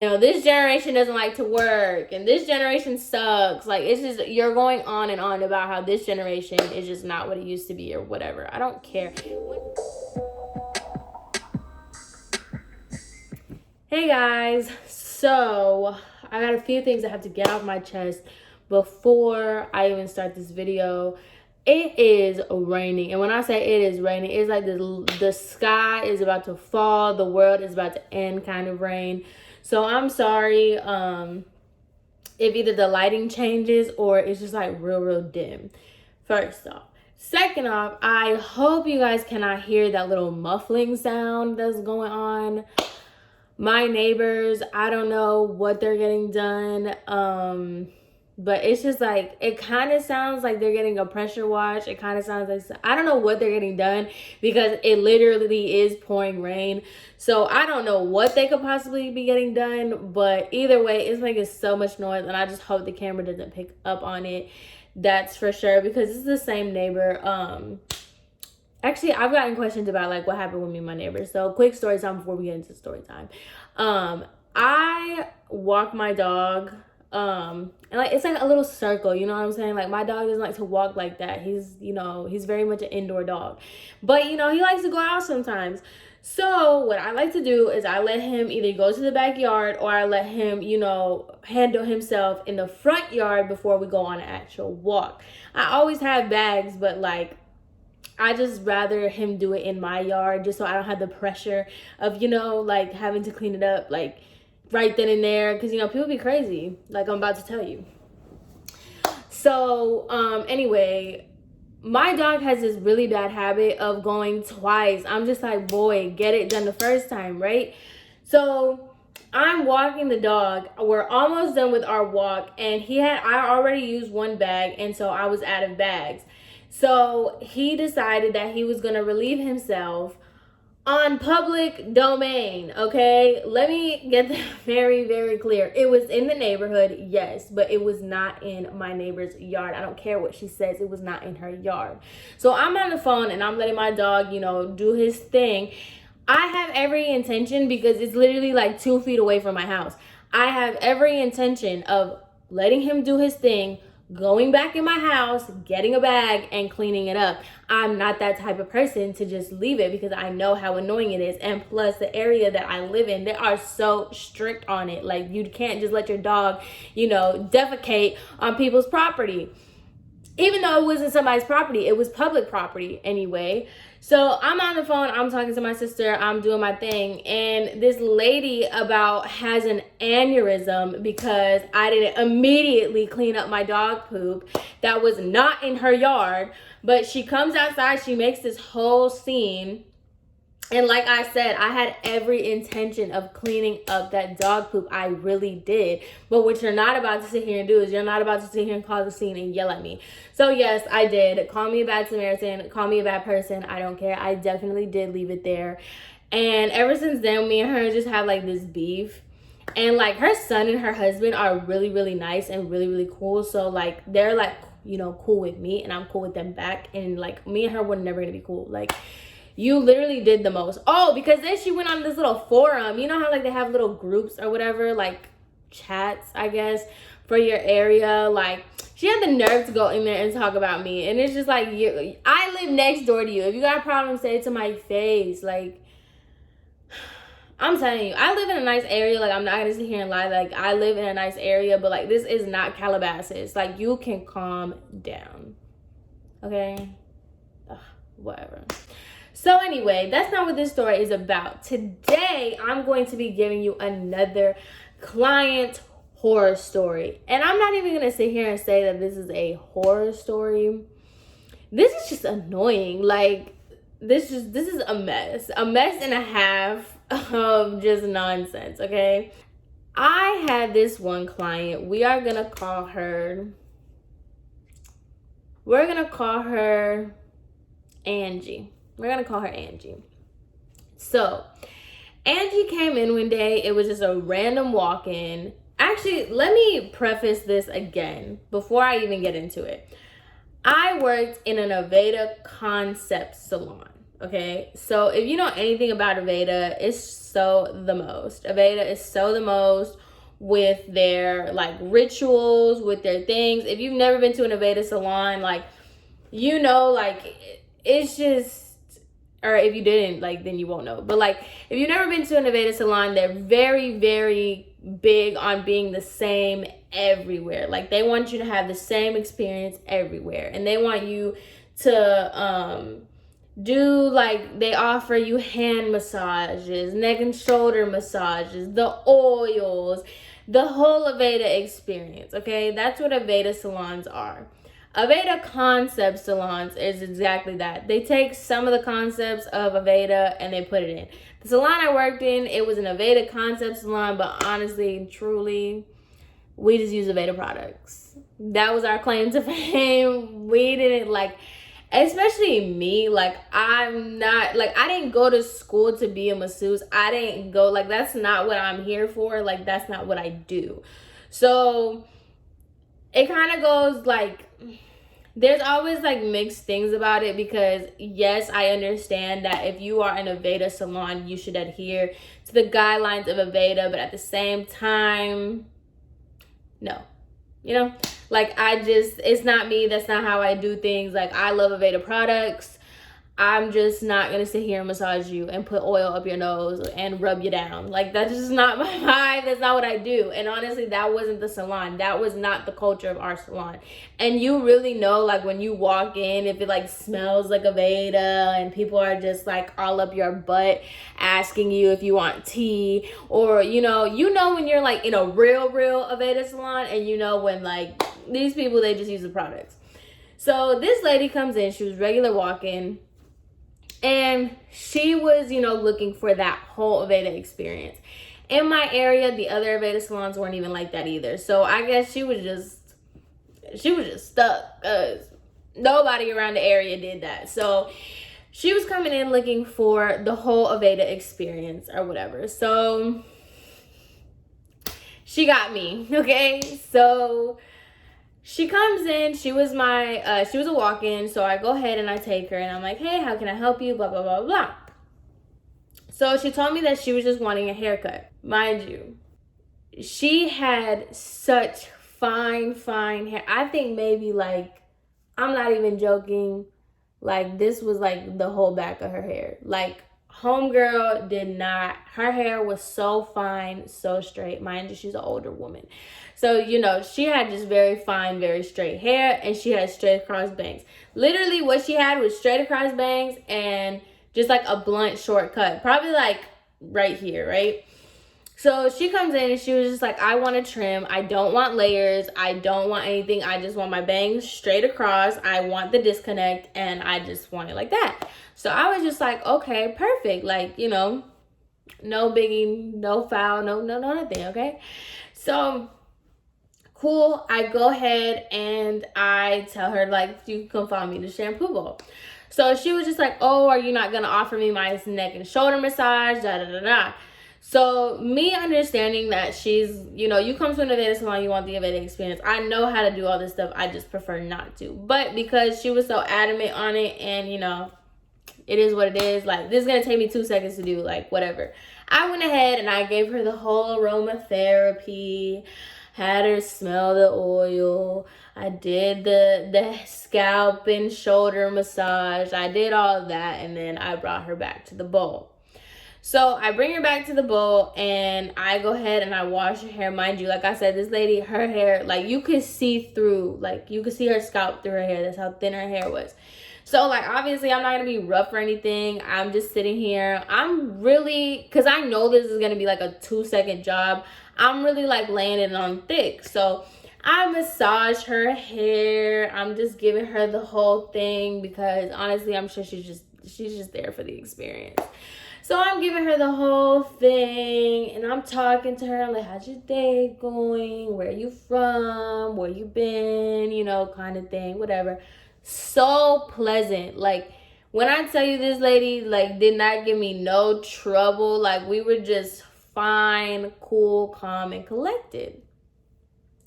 You know, this generation doesn't like to work and this generation sucks. Like, it's just, you're going on and on about how this generation is just not what it used to be or whatever. I don't care. Hey guys, so I got a few things I have to get off my chest before I even start this video. It is raining, and when I say it is raining, it's like the sky is about to fall, the world is about to end kind of rain. So I'm sorry if either the lighting changes or it's just like real dim. First off. Second off, I hope you guys cannot hear that little muffling sound that's going on. My neighbors, I don't know what they're getting done. But it's just like, it kind of sounds like they're getting a pressure wash. It kind of sounds like, I don't know what they're getting done because it literally is pouring rain. So I don't know what they could possibly be getting done, but either way, it's making so much noise, and I just hope the camera doesn't pick up on it. That's for sure, because it's the same neighbor. Actually, I've gotten questions about like what happened with me and my neighbors. So quick story time before we get into story time. I walk my dog, and like it's like a little circle, you know what I'm saying? Like, my dog doesn't like to walk like that. He's, you know, he's very much an indoor dog. But you know, he likes to go out sometimes. So what I like to do is I let him either go to the backyard or I let him, you know, handle himself in the front yard before we go on an actual walk. I always have bags, but like, I just rather him do it in my yard just so I don't have the pressure of, you know, like having to clean it up like right then and there, because, you know, people be crazy, like I'm about to tell you. So anyway, my dog has this really bad habit of going twice. I'm just like, boy, get it done the first time, right? So I'm walking the dog. We're almost done with our walk, and I already used one bag, and so I was out of bags. So he decided that he was gonna relieve himself on public domain. Okay, let me get that very clear. It was in the neighborhood, yes, but it was not in my neighbor's yard. I don't care what she says, it was not in her yard. So I'm on the phone and I'm letting my dog, you know, do his thing. I have every intention, because it's literally like 2 feet away from my house. I have every intention of letting him do his thing, going back in my house, getting a bag, and cleaning it up. I'm not that type of person to just leave it, because I know how annoying it is. And plus, the area that I live in, they are so strict on it. Like, you can't just let your dog, you know, defecate on people's property. Even though it wasn't somebody's property, it was public property anyway. So I'm on the phone, I'm talking to my sister, I'm doing my thing, and this lady about has an aneurysm because I didn't immediately clean up my dog poop that was not in her yard. But she comes outside, she makes this whole scene. And like I said, I had every intention of cleaning up that dog poop. I really did. But what you're not about to sit here and do is you're not about to sit here and cause a scene and yell at me. So yes, I did. Call me a bad Samaritan. Call me a bad person. I don't care. I definitely did leave it there. And ever since then, me and her just have like this beef. And like, her son and her husband are really nice and really cool. So like, they're like, you know, cool with me and I'm cool with them back. And like, me and her were never gonna be cool. Like, you literally did the most. Oh, because then she went on this little forum. You know how like they have little groups or whatever, like chats, I guess, for your area. Like, she had the nerve to go in there and talk about me. And it's just like, I live next door to you. If you got a problem, say it to my face. Like, I'm telling you, I live in a nice area. Like, I'm not gonna sit here and lie. Like, I live in a nice area, but like, this is not Calabasas. Like, you can calm down. Okay? Ugh, whatever. So anyway, that's not what this story is about. Today, I'm going to be giving you another client horror story. And I'm not even going to sit here and say that this is a horror story. This is just annoying. Like, this is a mess. A mess and a half of just nonsense, okay? I had this one client. We're going to call her Angie. We're going to call her Angie. So, Angie came in one day. It was just a random walk-in. Actually, let me preface this again before I even get into it. I worked in an Aveda concept salon. Okay, so if you know anything about Aveda, it's so the most. Aveda is so the most with their like rituals, with their things. If you've never been to an Aveda salon, like, you know, like, it's just, or if you didn't, like, then you won't know. But like, if you've never been to an Aveda salon, they're very, very big on being the same everywhere. Like, they want you to have the same experience everywhere, and they want you to do, like, they offer you hand massages, neck and shoulder massages, the oils, the whole Aveda experience. Okay, that's what Aveda salons are. Aveda concept salons is exactly that. They take some of the concepts of Aveda and they put it in. The salon I worked in, it was an Aveda concept salon, but honestly, truly, we just use Aveda products. That was our claim to fame. We didn't, like, especially me, like, I'm not, like, I didn't go to school to be a masseuse. I didn't go, like, that's not what I'm here for. Like, that's not what I do. So it kind of goes like, there's always like mixed things about it, because yes, I understand that if you are in a Aveda salon, you should adhere to the guidelines of Aveda, but at the same time, no. You know, like, it's not me. That's not how I do things. Like, I love Aveda products. I'm just not going to sit here and massage you and put oil up your nose and rub you down. Like, that's just not my vibe. That's not what I do. And honestly, that wasn't the salon. That was not the culture of our salon. And you really know, like, when you walk in, if it, like, smells like Aveda and people are just, like, all up your butt asking you if you want tea, or, you know when you're, like, in a real Aveda salon, and you know when, like, these people, they just use the products. So this lady comes in. She was regular walk-in. And she was, looking for that whole Aveda experience. In my area, the other Aveda salons weren't even like that either. So I guess she was just stuck, because nobody around the area did that. So she was coming in looking for the whole Aveda experience or whatever. So she got me, okay? So she comes in, she was a walk-in, so I go ahead and I take her, and I'm like, hey, how can I help you, blah, blah, blah, blah. So she told me that she was just wanting a haircut. Mind you, she had such fine hair. I think maybe, like, I'm not even joking, like, this was, like, the whole back of her hair. Like, homegirl did not, her hair was so fine, so straight. Mind you, she's an older woman. So, she had just very fine, very straight hair, and she had straight across bangs. Literally, what she had was straight across bangs and just, like, a blunt short cut. Probably, like, right here, right? So she comes in and she was just like, I want to trim. I don't want layers. I don't want anything. I just want my bangs straight across. I want the disconnect, and I just want it like that. So I was just like, okay, perfect. Like, no biggie, no foul, no nothing, okay? So cool. I go ahead and I tell her, like, you can come follow me to shampoo bowl. So she was just like, oh, are you not going to offer me my neck and shoulder massage? Da, da, da, da. So me understanding that she's, you come to an Aveda salon, you want the Aveda experience. I know how to do all this stuff. I just prefer not to. But because she was so adamant on it, and, it is what it is. Like, this is going to take me 2 seconds to do, like, whatever. I went ahead and I gave her the whole aromatherapy, had her smell the oil. I did the scalp and shoulder massage. I did all of that, and then I brought her back to the bowl. So I bring her back to the bowl, and I go ahead and I wash her hair. Mind you, like I said, this lady, her hair, like, you could see through, like, you could see her scalp through her hair. That's how thin her hair was. So, like, obviously, I'm not going to be rough or anything. I'm just sitting here. I'm really, because I know this is going to be, like, a 2-second job. I'm really, like, laying it on thick. So I massage her hair. I'm just giving her the whole thing, because, honestly, I'm sure she's just there for the experience. So I'm giving her the whole thing, and I'm talking to her. I'm like, how's your day going? Where are you from? Where you been? Kind of thing, whatever. So pleasant. Like, when I tell you, this lady, like, did not give me no trouble. Like, we were just fine, cool, calm, and collected.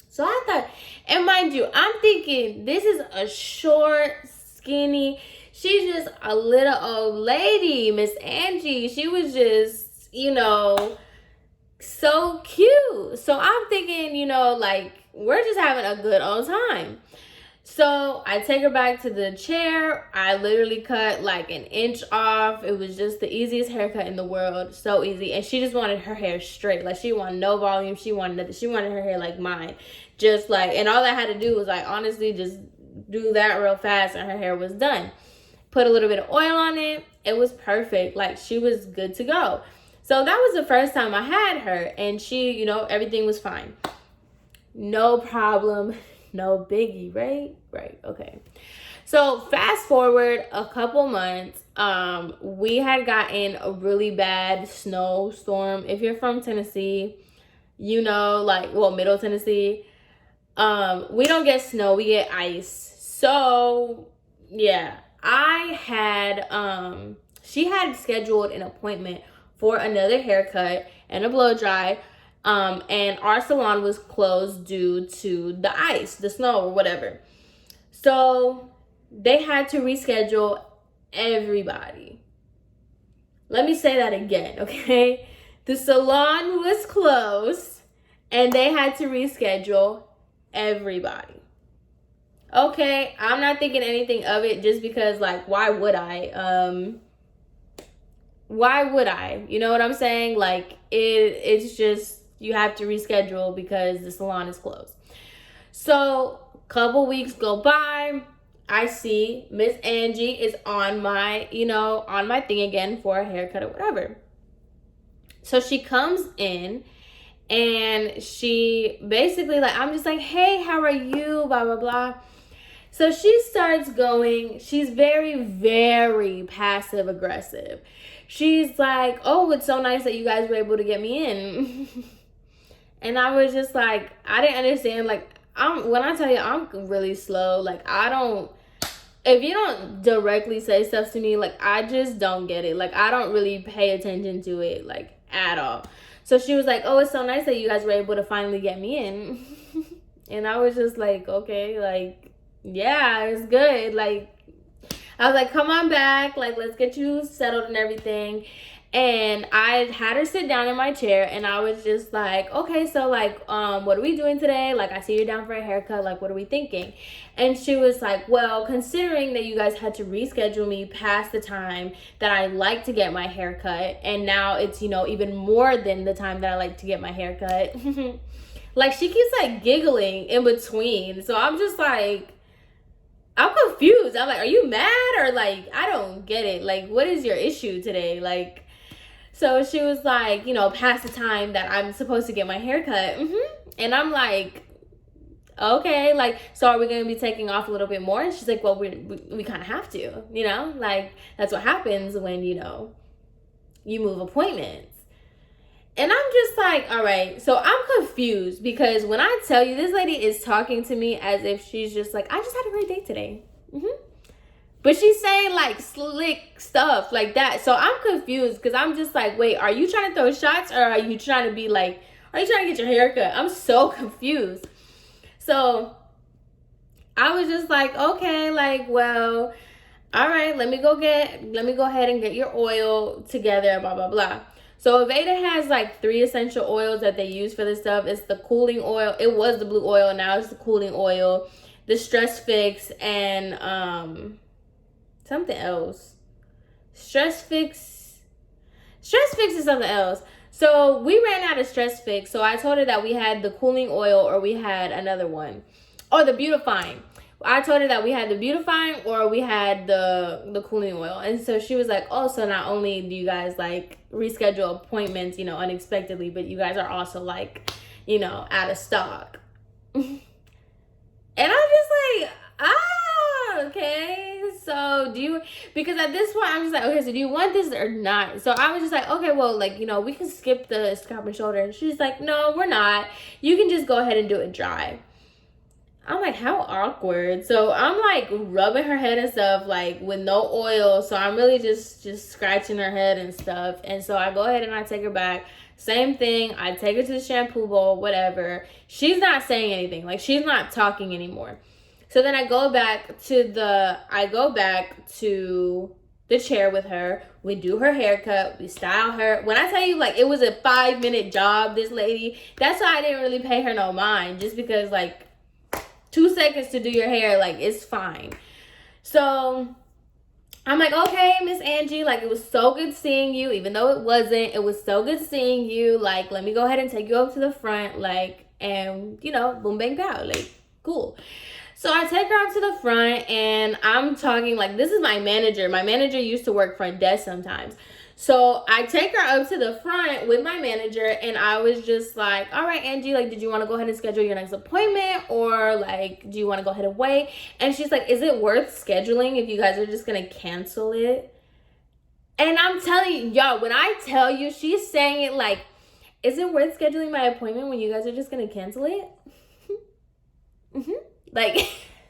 So I thought, and mind you, I'm thinking, this is a short, skinny, She's just a little old lady, Miss Angie. She was just, so cute. So I'm thinking, like, we're just having a good old time. So I take her back to the chair. I literally cut like an inch off. It was just the easiest haircut in the world. So easy. And she just wanted her hair straight. Like, she wanted no volume. She wanted nothing. She wanted her hair like mine. Just like, and all I had to do was like, honestly, just do that real fast and her hair was done. Put a little bit of oil on it. It was perfect. Like, she was good to go. So that was the first time I had her, and she, everything was fine. No problem, no biggie, right? Right, okay. So fast forward a couple months, we had gotten a really bad snowstorm. If you're from Tennessee, Middle Tennessee, we don't get snow, we get ice. So, yeah, she had scheduled an appointment for another haircut and a blow dry, and our salon was closed due to the ice, the snow, or whatever. So they had to reschedule everybody. Let me say that again, okay? The salon was closed and they had to reschedule everybody. Okay, I'm not thinking anything of it, just because, like, why would I? Why would I? You know what I'm saying? Like, it's just, you have to reschedule because the salon is closed. So couple weeks go by. I see Miss Angie is on my thing again for a haircut or whatever. So she comes in and she basically, like, I'm just like, hey, how are you? Blah, blah, blah. So she starts going, she's very, very passive aggressive. She's like, oh, it's so nice that you guys were able to get me in. And I was just like, I didn't understand. Like, when I tell you, I'm really slow. Like, if you don't directly say stuff to me, like, I just don't get it. Like, I don't really pay attention to it, like, at all. So she was like, oh, it's so nice that you guys were able to finally get me in. And I was just like, okay, like, yeah, it's good. Like, I was like, come on back. Like, let's get you settled and everything. And I had her sit down in my chair, and I was just like, okay, so, like, what are we doing today? Like, I see you're down for a haircut. Like, what are we thinking? And she was like, well, considering that you guys had to reschedule me past the time that I like to get my haircut, and now it's, even more than the time that I like to get my haircut. Like, she keeps, like, giggling in between. So I'm just like, I'm confused. I'm like, are you mad? Or, like, I don't get it. Like, what is your issue today? Like, so she was like, past the time that I'm supposed to get my haircut. And I'm like, okay, like, so are we going to be taking off a little bit more? And she's like, well, we kind of have to, like, that's what happens when, you move appointments. And I'm just like, all right, so I'm confused, because when I tell you, this lady is talking to me as if she's just like, I just had a great day today. But she's saying, like, slick stuff like that. So I'm confused, because I'm just like, wait, are you trying to throw shots, or are you trying to be like, are you trying to get your hair cut? I'm so confused. So I was just like, okay, like, well, all right, let me go ahead and get your oil together, blah, blah, blah. So Aveda has like 3 essential oils that they use for this stuff. It's the cooling oil. It was the blue oil. Now it's the cooling oil, the stress fix, and something else. Stress fix is something else. So we ran out of stress fix. So I told her that we had the cooling oil, or we had another one. Oh, the beautifying. I told her that we had the beautifying, or we had the cooling oil. And so she was like, oh, so not only do you guys like reschedule appointments, unexpectedly, but you guys are also like, out of stock. And I'm just like, okay. So because at this point I'm just like, okay, so do you want this or not? So I was just like, okay, well, like, we can skip the scalp and shoulder. And she's like, no, we're not. You can just go ahead and do it dry. I'm like, how awkward. So I'm like rubbing her head and stuff, like, with no oil. So I'm really just scratching her head and stuff. And so I go ahead and I take her back. Same thing. I take her to the shampoo bowl, whatever. She's not saying anything. Like, she's not talking anymore. So then I go back to the chair with her. We do her haircut. We style her. When I tell you, like, it was a 5-minute job, this lady, that's why I didn't really pay her no mind. Just because, like, 2 seconds to do your hair, like, it's fine. So I'm like, okay, Miss Angie, like, it was so good seeing you. Even though it wasn't, it was so good seeing you. Like, let me go ahead and take you up to the front, like, and, you know, boom, bang, pow. Like, cool. So I take her up to the front, and I'm talking, like, this is my manager. My manager used to work front desk sometimes. So I take her up to the front with my manager, and I was just like, all right, Angie, like, did you want to go ahead and schedule your next appointment, or, like, do you want to go ahead and wait? And she's like, is it worth scheduling if you guys are just going to cancel it? And I'm telling you, y'all, when I tell you, she's saying it like, is it worth scheduling my appointment when you guys are just going to cancel it? Mm-hmm. Like,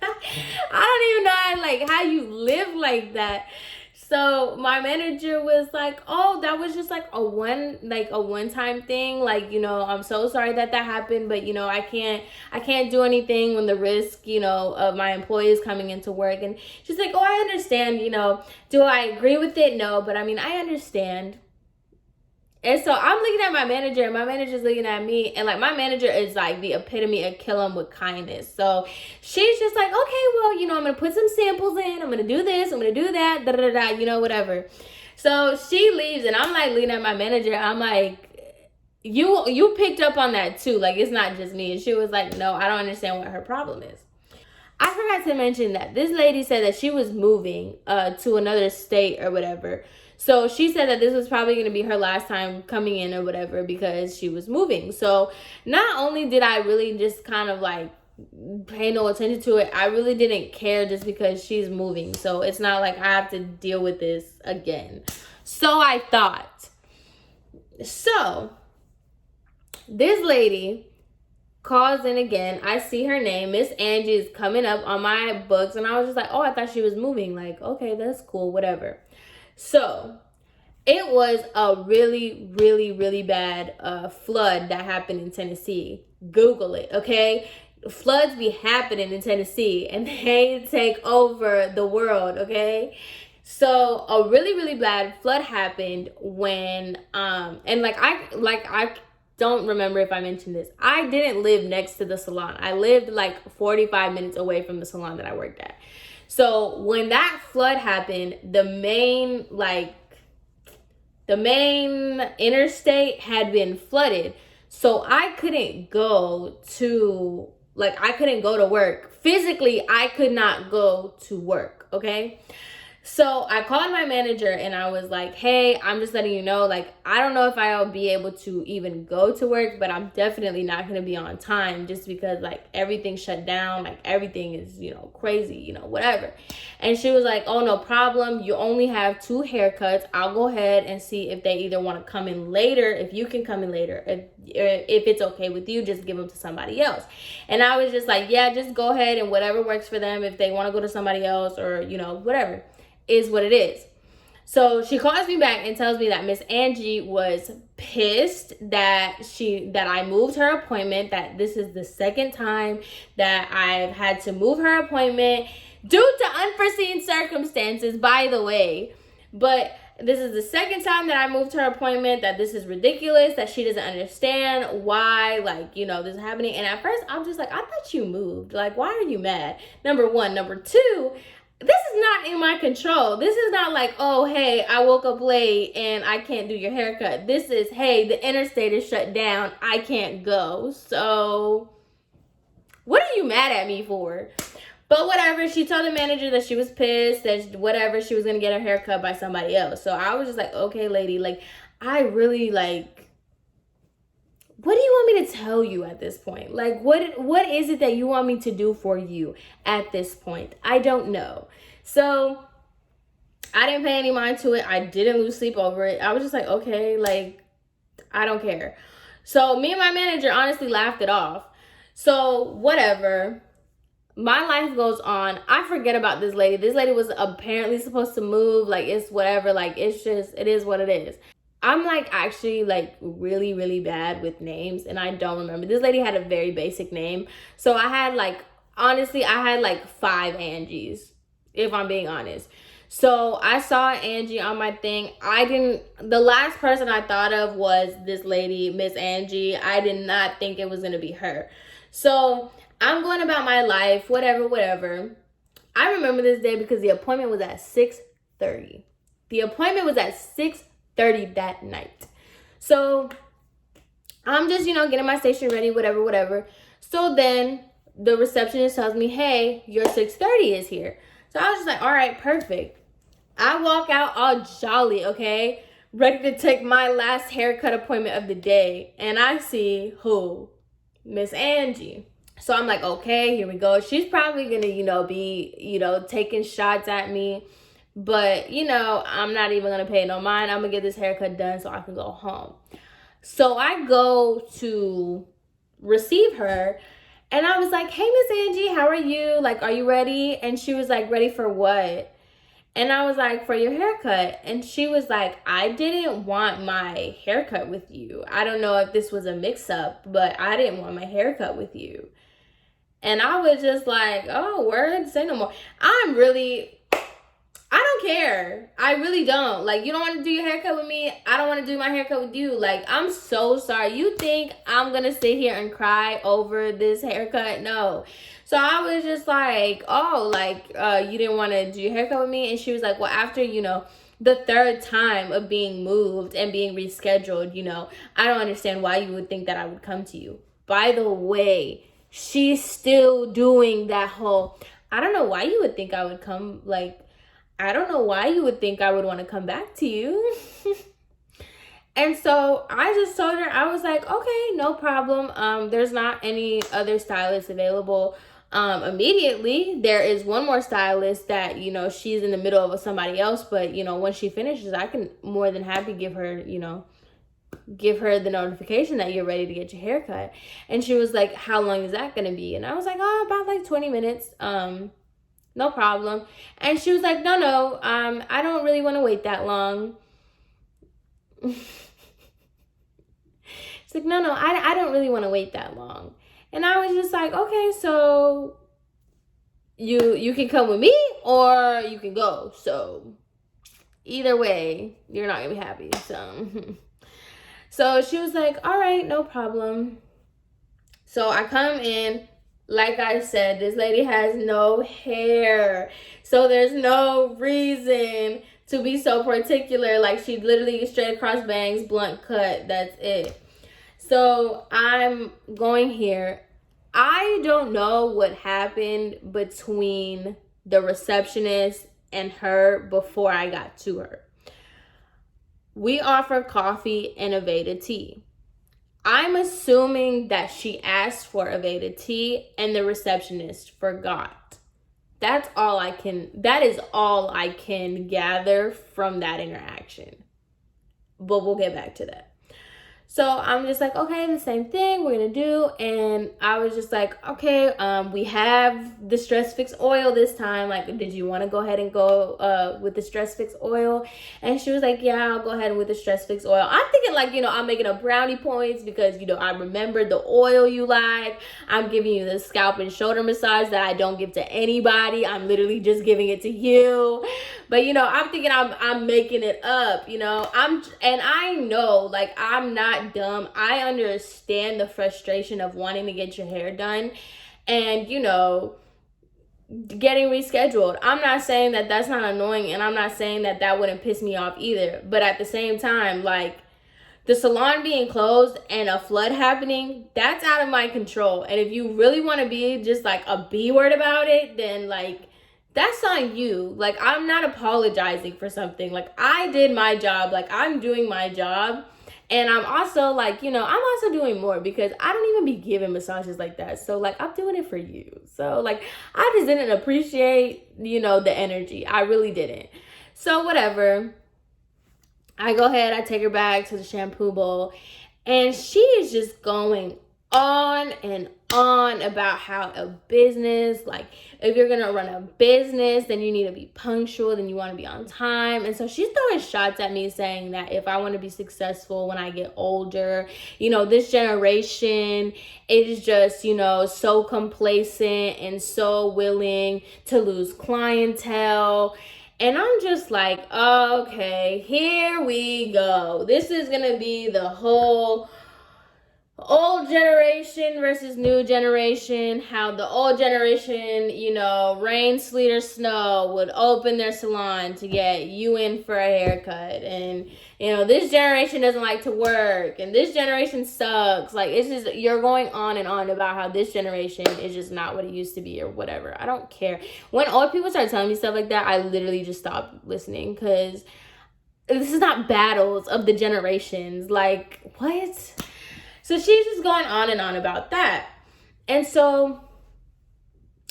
I don't even know like how you live like that. So my manager was like, oh, that was just like a one-time thing. Like, you know, I'm so sorry that happened, but, you know, I can't do anything when the risk, you know, of my employees coming into work. And she's like, oh, I understand, you know. Do I agree with it? No, but I mean, I understand. And so I'm looking at my manager, and my manager's looking at me, and like my manager is like the epitome of kill him with kindness. So she's just like, okay, well, you know, I'm gonna put some samples in, I'm gonna do this, I'm gonna do that, da da da, you know, whatever. So she leaves, and I'm like looking at my manager, I'm like, you picked up on that too, like it's not just me. And she was like, no, I don't understand what her problem is. I forgot to mention that this lady said that she was moving to another state or whatever. So she said that this was probably going to be her last time coming in or whatever because she was moving. So not only did I really just kind of like pay no attention to it, I really didn't care just because she's moving. So it's not like I have to deal with this again. So I thought. So this lady calls in again. I see her name. Miss Angie is coming up on my books. And I was just like, oh, I thought she was moving. Like, okay, that's cool, whatever. So it was a really, really, really bad flood that happened in Tennessee. Google it, okay? Floods be happening in Tennessee, and they take over the world, okay? So a really, really bad flood happened when and I don't remember if I mentioned this. I didn't live next to the salon. I lived like 45 minutes away from the salon that I worked at. So when that flood happened, the main interstate had been flooded. So I couldn't go to work. Physically, I could not go to work, okay? So I called my manager and I was like, hey, I'm just letting you know, like, I don't know if I'll be able to even go to work, but I'm definitely not going to be on time just because, like, everything shut down. Like, everything is, you know, crazy, you know, whatever. And she was like, oh, no problem. You only have 2 haircuts. I'll go ahead and see if they either want to come in later, if you can come in later. If it's okay with you, just give them to somebody else. And I was just like, yeah, just go ahead and whatever works for them. If they want to go to somebody else or, you know, whatever. Is what it is. So she calls me back and tells me that Miss Angie was pissed that I moved her appointment, that this is the second time that I've had to move her appointment due to unforeseen circumstances, by the way. But this is the second time that I moved her appointment, that this is ridiculous, that she doesn't understand why, like, you know, this is happening. And at first, I'm just like, I thought you moved. Like, why are you mad? Number one. Number two, this is not in my control. This is not like, oh, hey, I woke up late and I can't do your haircut. This is, hey, the interstate is shut down. I can't go. So what are you mad at me for? But whatever, she told the manager that she was pissed, that whatever, she was going to get her haircut by somebody else. So I was just like, okay, lady, like, I really, like, what do you want me to tell you at this point? Like, what is it that you want me to do for you at this point? I don't know. So I didn't pay any mind to it. I didn't lose sleep over it. I was just like, okay, like, I don't care. So me and my manager honestly laughed it off. So whatever. My life goes on. I forget about this lady. This lady was apparently supposed to move. Like, it's whatever. Like, it's just, it is what it is. I'm like actually like really, really bad with names, and I don't remember. This lady had a very basic name. So I had like honestly, I had like 5 Angies, if I'm being honest. So I saw Angie on my thing. The last person I thought of was this lady, Miss Angie. I did not think it was going to be her. So I'm going about my life, whatever. I remember this day because the appointment was at 6:30. The appointment was at 6:30 that night. So I'm just, getting my station ready, whatever. So then the receptionist tells me, hey, your 6:30 is here. So I was just like, all right, perfect. I walk out all jolly, okay? Ready to take my last haircut appointment of the day. And I see who? Miss Angie. So I'm like, okay, here we go. She's probably going to, be, taking shots at me. But, I'm not even going to pay no mind. I'm going to get this haircut done so I can go home. So I go to receive her. And I was like, hey, Miss Angie, how are you? Like, are you ready? And she was like, ready for what? And I was like, for your haircut. And she was like, I didn't want my haircut with you. I don't know if this was a mix-up, but I didn't want my haircut with you. And I was just like, oh, word, say no more. I don't care. I really don't. Like, you don't want to do your haircut with me? I don't want to do my haircut with you. Like, I'm so sorry. You think I'm going to sit here and cry over this haircut? No. So I was just like, oh, like, you didn't want to do your haircut with me? And she was like, well, after, the 3rd time of being moved and being rescheduled, I don't understand why you would think that I would come to you. By the way, she's still doing that whole, I don't know why you would think I would come, like, I don't know why you would think I would want to come back to you. And so I just told her, I was like, okay, no problem. There's not any other stylist available immediately. There is one more stylist that, she's in the middle of somebody else. But, when she finishes, I can more than happy give her the notification that you're ready to get your hair cut. And she was like, how long is that going to be? And I was like, oh, about like 20 minutes. No problem. And she was like, no, I don't really want to wait that long. She's like, no, I don't really want to wait that long. And I was just like, okay, so you can come with me or you can go. So either way, you're not going to be happy. So she was like, all right, no problem. So I come in. Like I said, this lady has no hair. So there's no reason to be so particular. Like, she literally straight across bangs, blunt cut. That's it. So I'm going here. I don't know what happened between the receptionist and her before I got to her. We offer coffee and Aveda tea. I'm assuming that she asked for Aveda tea and the receptionist forgot. That is all I can gather from that interaction. But we'll get back to that. So I'm just like, okay, the same thing we're going to do. And I was just like, okay, we have the Stress Fix oil this time. Like, did you want to go ahead and go with the Stress Fix oil? And she was like, yeah, I'll go ahead with the Stress Fix oil. I'm thinking like, I'm making up brownie points because, I remember the oil you like. I'm giving you the scalp and shoulder massage that I don't give to anybody. I'm literally just giving it to you. But, I'm thinking I'm making it up, and I know, like, I'm not dumb. I understand the frustration of wanting to get your hair done and, getting rescheduled. I'm not saying that that's not annoying, and I'm not saying that that wouldn't piss me off either. But at the same time, like, the salon being closed and a flood happening, that's out of my control. And if you really want to be just like a B word about it, then like, that's on you. Like, I'm not apologizing for something. Like, I did my job. Like, I'm doing my job. And I'm also like, I'm also doing more because I don't even be giving massages like that. So like, I'm doing it for you. So like, I just didn't appreciate, the energy. I really didn't. So whatever. I go ahead, I take her back to the shampoo bowl, and she is just going on and on about how a business, like if you're gonna run a business, then you need to be punctual, then you want to be on time. And so she's throwing shots at me saying that if I want to be successful when I get older, this generation is just, so complacent and so willing to lose clientele. And I'm just like, okay, here we go. This is gonna be the whole old generation versus new generation, how the old generation, rain, sleet, or snow, would open their salon to get you in for a haircut. And, this generation doesn't like to work, and this generation sucks. Like, it's just, you're going on and on about how this generation is just not what it used to be or whatever. I don't care. When old people start telling me stuff like that, I literally just stop listening, because this is not battles of the generations. Like, what? So she's just going on and on about that. And so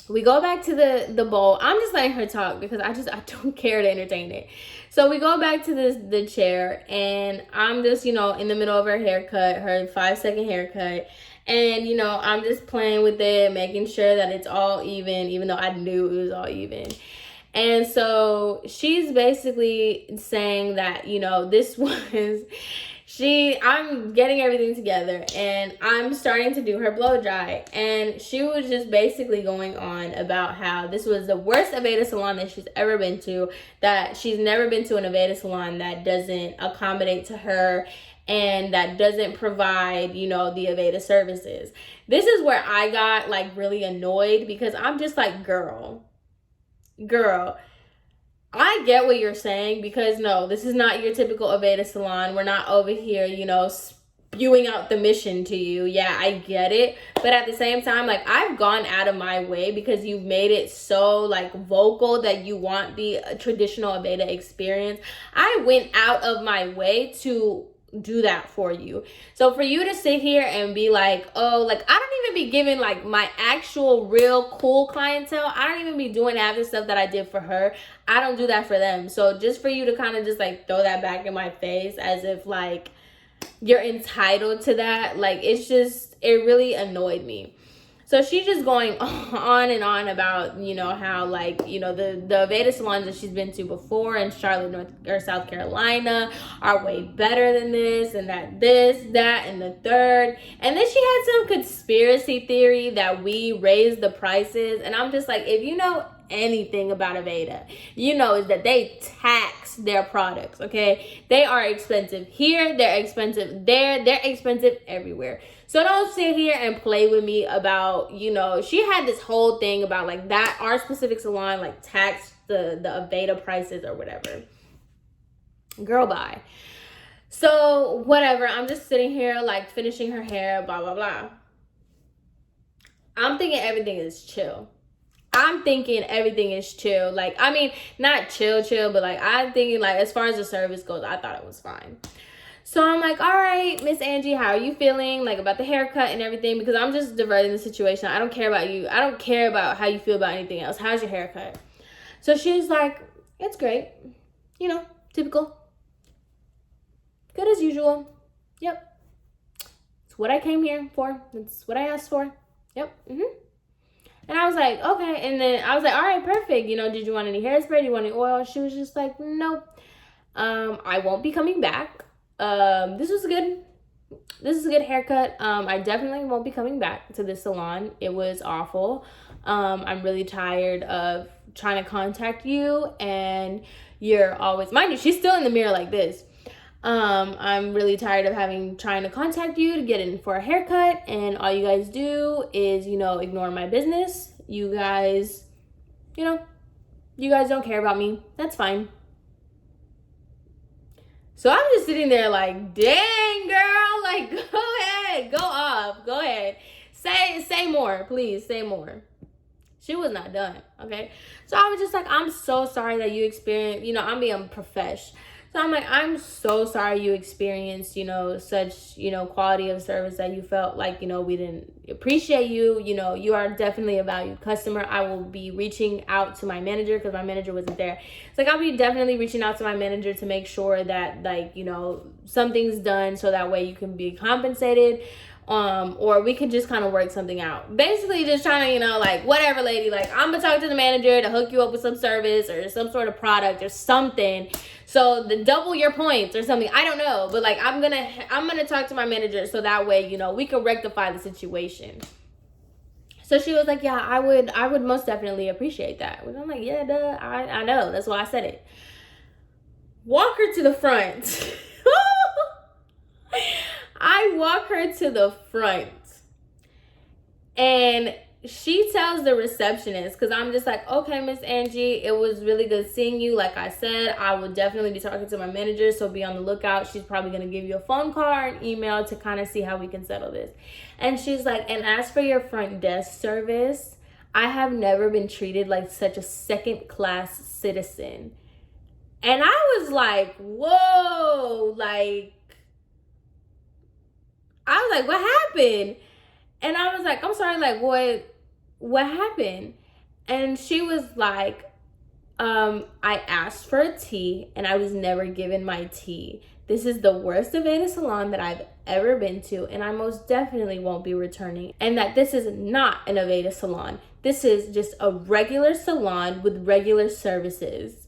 we go back to the bowl. I'm just letting her talk because I don't care to entertain it. So we go back to the chair, and I'm just, in the middle of her haircut, her 5-second haircut. And, I'm just playing with it, making sure that it's all even though I knew it was all even. And so she's basically saying that, this was... I'm getting everything together, and I'm starting to do her blow dry, and she was just basically going on about how this was the worst Aveda salon that she's ever been to, that she's never been to an Aveda salon that doesn't accommodate to her and that doesn't provide, the Aveda services. This is where I got like really annoyed, because I'm just like, girl, I get what you're saying, because no, this is not your typical Aveda salon. We're not over here, spewing out the mission to you. Yeah, I get it. But at the same time, like, I've gone out of my way because you've made it so like vocal that you want the traditional Aveda experience. I went out of my way to do that for you. So for you to sit here and be like, oh, like, I don't even be giving like my actual real cool clientele, I don't even be doing half the stuff that I did for her. I don't do that for them. So just for you to kind of just like throw that back in my face as if like you're entitled to that, like, it really annoyed me. So she's just going on and on about, how, like, the Aveda salons that she's been to before in Charlotte, South Carolina are way better than this, and that, and the third. And then she had some conspiracy theory that we raised the prices. And I'm just like, if you know anything about Aveda, is that they tax their products, okay? They are expensive here, they're expensive there, they're expensive everywhere. So don't sit here and play with me about, she had this whole thing about like that our specific salon like taxed the Aveda prices or whatever. Girl, bye. So whatever, I'm just sitting here like finishing her hair, blah, blah, blah. I'm thinking everything is chill. Like, I mean, not chill, but like, I'm thinking like, as far as the service goes, I thought it was fine. So I'm like, all right, Miss Angie, how are you feeling? Like, about the haircut and everything, because I'm just diverting the situation. I don't care about you. I don't care about how you feel about anything else. How's your haircut? So she's like, it's great. Typical. Good as usual. Yep. It's what I came here for. It's what I asked for. Yep. And I was like, okay. And then I was like, all right, perfect. Did you want any hairspray? Do you want any oil? She was just like, nope. I won't be coming back. This is a good haircut. I definitely won't be coming back to this salon. It was awful. I'm really tired of trying to contact you, and you're always, mind you, she's still in the mirror like this. I'm really tired of trying to contact you to get in for a haircut, and all you guys do is, ignore my business. You guys don't care about me. That's fine. So I'm just sitting there like, dang, girl, like, go ahead, go off, go ahead. Say more, please, say more. She was not done, okay? So I was just like, I'm so sorry that you experienced, I'm being profesh. So I'm like, I'm so sorry you experienced, such, quality of service that you felt like, we didn't appreciate you. You are definitely a valued customer. I will be reaching out to my manager, because my manager wasn't there. It's like, I'll be definitely reaching out to my manager to make sure that, like, something's done so that way you can be compensated. or we could just kind of work something out. Basically just trying to, you know, like, whatever, lady, like, I'm gonna talk to the manager to hook you up with some service or some sort of product or something, so the double your points or something. I don't know, but like, I'm gonna talk to my manager so that way, you know, we can rectify the situation. So she was like, yeah, I would most definitely appreciate that. And I'm like, yeah, duh, I know, that's why I said it. Walk her to the front. I walk her to the front, and she tells the receptionist, because I'm just like, okay, Miss Angie, it was really good seeing you. Like I said, I would definitely be talking to my manager, so be on the lookout. She's probably going to give you a phone call or an email to kind of see how we can settle this. And she's like, and as for your front desk service, I have never been treated like such a second-class citizen. And I was like, whoa, like, I was like, what happened? And I was like, I'm sorry, like, what happened? And she was like, I asked for a tea and I was never given my tea. This is the worst Aveda salon that I've ever been to, and I most definitely won't be returning. And that this is not an Aveda salon. This is just a regular salon with regular services.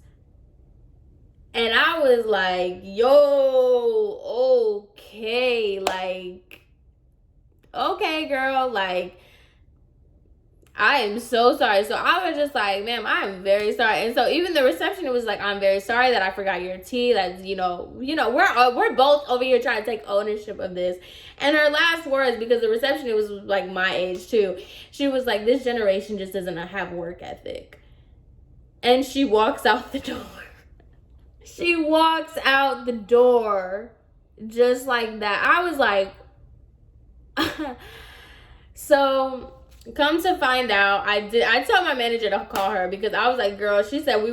And I was like, yo, okay, like, okay, girl, like, I am so sorry. So I was just like, ma'am, I am very sorry. And so even the receptionist was like, I'm very sorry that I forgot your tea. That, you know, we're both over here trying to take ownership of this. And her last words, because the receptionist was like my age too, she was like, this generation just doesn't have work ethic. And she walks out the door. She walks out the door just like that. I was like, so come to find out, I told my manager to call her, because I was like, girl, she said we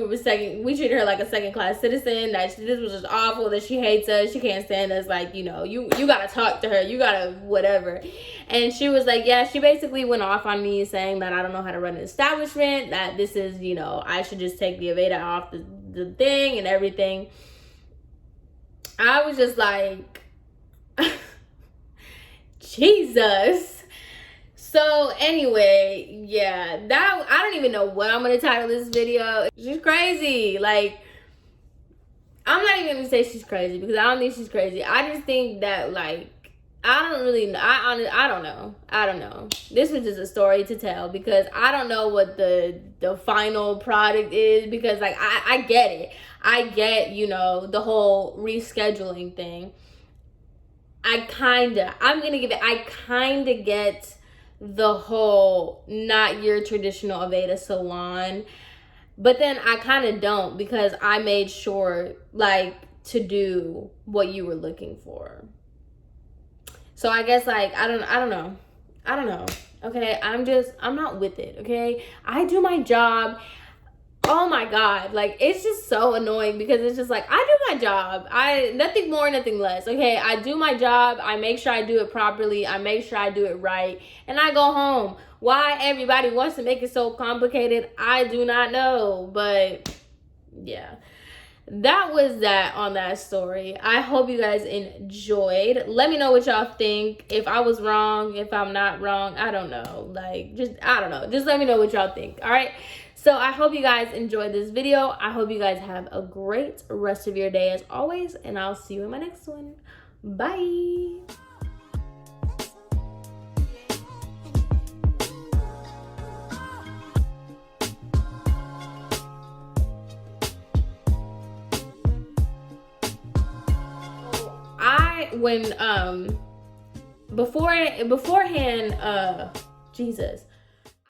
treated her like a second-class citizen, that this was just awful, that she hates us, she can't stand us, like, you know, you gotta talk to her, you gotta whatever. And she was like, yeah, she basically went off on me saying that I don't know how to run an establishment, that this is, you know, I should just take the Aveda off the thing and everything. I was just like, Jesus. So anyway, yeah, that, I don't even know what I'm gonna title this video. She's crazy. Like, I'm not even gonna say she's crazy, because I don't think she's crazy. I just think that, like, I don't know. This was just a story to tell, because I don't know what the final product is, because like I get it. I get, you know, the whole rescheduling thing. I kinda get the whole not your traditional Aveda salon, but then I kind of don't, because I made sure, like, to do what you were looking for. So I guess, like, I don't know. Okay, I'm not with it, okay? I do my job. Oh my God, like, it's just so annoying, because it's just like, I do my job. Nothing more, nothing less, okay? I do my job. I make sure I do it properly. I make sure I do it right, and I go home. Why everybody wants to make it so complicated, I do not know. But yeah, that was that on that story. I hope you guys enjoyed. Let me know what y'all think. If I was wrong, if I'm not wrong, I don't know. Like, I don't know. Just let me know what y'all think, all right? So I hope you guys enjoyed this video. I hope you guys have a great rest of your day as always, and I'll see you in my next one. Bye. Beforehand, Jesus.